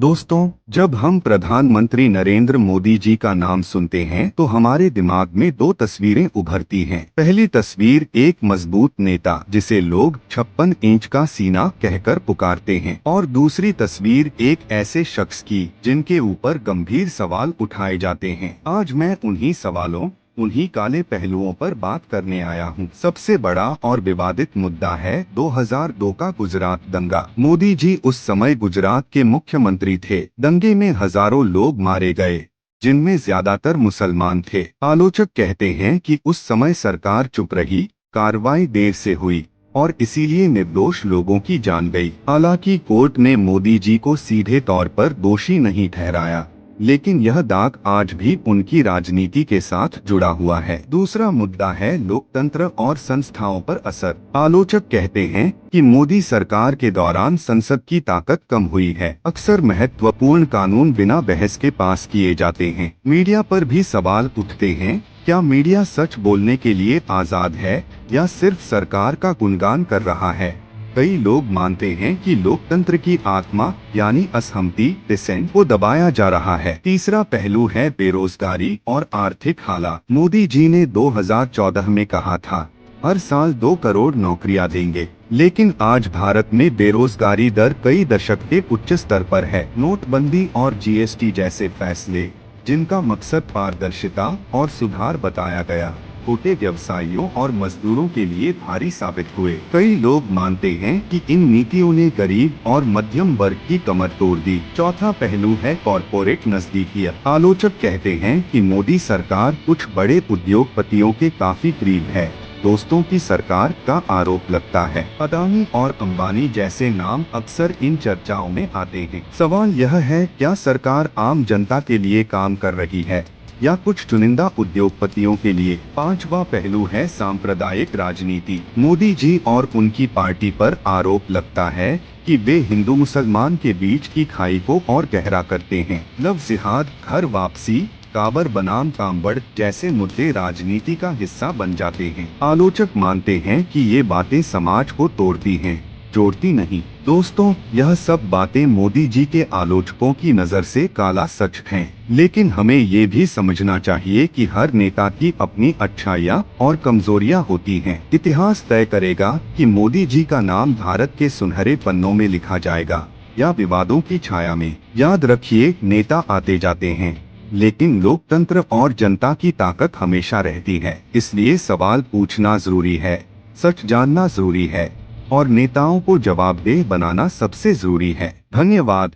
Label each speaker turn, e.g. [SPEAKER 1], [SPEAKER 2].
[SPEAKER 1] दोस्तों, जब हम प्रधानमंत्री नरेंद्र मोदी जी का नाम सुनते हैं तो हमारे दिमाग में दो तस्वीरें उभरती हैं। पहली तस्वीर एक मजबूत नेता जिसे लोग 56 इंच का सीना कहकर पुकारते हैं, और दूसरी तस्वीर एक ऐसे शख्स की जिनके ऊपर गंभीर सवाल उठाए जाते हैं। आज मैं उन्हीं काले पहलुओं पर बात करने आया हूँ। सबसे बड़ा और विवादित मुद्दा है 2002 का गुजरात दंगा। मोदी जी उस समय गुजरात के मुख्यमंत्री थे। दंगे में हजारों लोग मारे गए, जिनमें ज्यादातर मुसलमान थे। आलोचक कहते हैं कि उस समय सरकार चुप रही, कार्रवाई देर से हुई और इसीलिए निर्दोष लोगों की जान गई। हालांकि कोर्ट ने मोदी जी को सीधे तौर पर दोषी नहीं ठहराया, लेकिन यह दाग आज भी उनकी राजनीति के साथ जुड़ा हुआ है। दूसरा मुद्दा है लोकतंत्र और संस्थाओं पर असर। आलोचक कहते हैं कि मोदी सरकार के दौरान संसद की ताकत कम हुई है। अक्सर महत्वपूर्ण कानून बिना बहस के पास किए जाते हैं। मीडिया पर भी सवाल उठते हैं, क्या मीडिया सच बोलने के लिए आजाद है या सिर्फ सरकार का गुणगान कर रहा है? कई लोग मानते हैं कि लोकतंत्र की आत्मा यानी असहमति डिसेंट को दबाया जा रहा है। तीसरा पहलू है बेरोजगारी और आर्थिक हालात। मोदी जी ने 2014 में कहा था हर साल 2 करोड़ नौकरियां देंगे, लेकिन आज भारत में बेरोजगारी दर कई दशक के उच्च स्तर पर है। नोटबंदी और जीएसटी जैसे फैसले, जिनका मकसद पारदर्शिता और सुधार बताया गया, छोटे व्यवसायियों और मजदूरों के लिए भारी साबित हुए। कई लोग मानते हैं कि इन नीतियों ने गरीब और मध्यम वर्ग की कमर तोड़ दी। चौथा पहलू है कॉरपोरेट नजदीकियत। आलोचक कहते हैं कि मोदी सरकार कुछ बड़े उद्योगपतियों के काफी करीब है। दोस्तों की सरकार का आरोप लगता है। अदानी और अंबानी जैसे नाम अक्सर इन चर्चाओं में आते हैं। सवाल यह है, क्या सरकार आम जनता के लिए काम कर रही है या कुछ चुनिंदा उद्योगपतियों के लिए? पांचवा पहलू है सांप्रदायिक राजनीति। मोदी जी और उनकी पार्टी पर आरोप लगता है कि वे हिंदू मुसलमान के बीच की खाई को और गहरा करते हैं। लव जिहाद, घर वापसी, काबर बनाम कांबड़ जैसे मुद्दे राजनीति का हिस्सा बन जाते हैं। आलोचक मानते हैं कि ये बातें समाज को तोड़ती हैं, जोड़ती नहीं। दोस्तों, यह सब बातें मोदी जी के आलोचकों की नजर से काला सच हैं, लेकिन हमें ये भी समझना चाहिए कि हर नेता की अपनी अच्छाइयाँ और कमजोरियाँ होती हैं। इतिहास तय करेगा कि मोदी जी का नाम भारत के सुनहरे पन्नों में लिखा जाएगा या विवादों की छाया में। याद रखिए, नेता आते जाते हैं, लेकिन लोकतंत्र और जनता की ताकत हमेशा रहती है। इसलिए सवाल पूछना जरूरी है, सच जानना जरूरी है और नेताओं को जवाबदेह बनाना सबसे जरूरी है। धन्यवाद।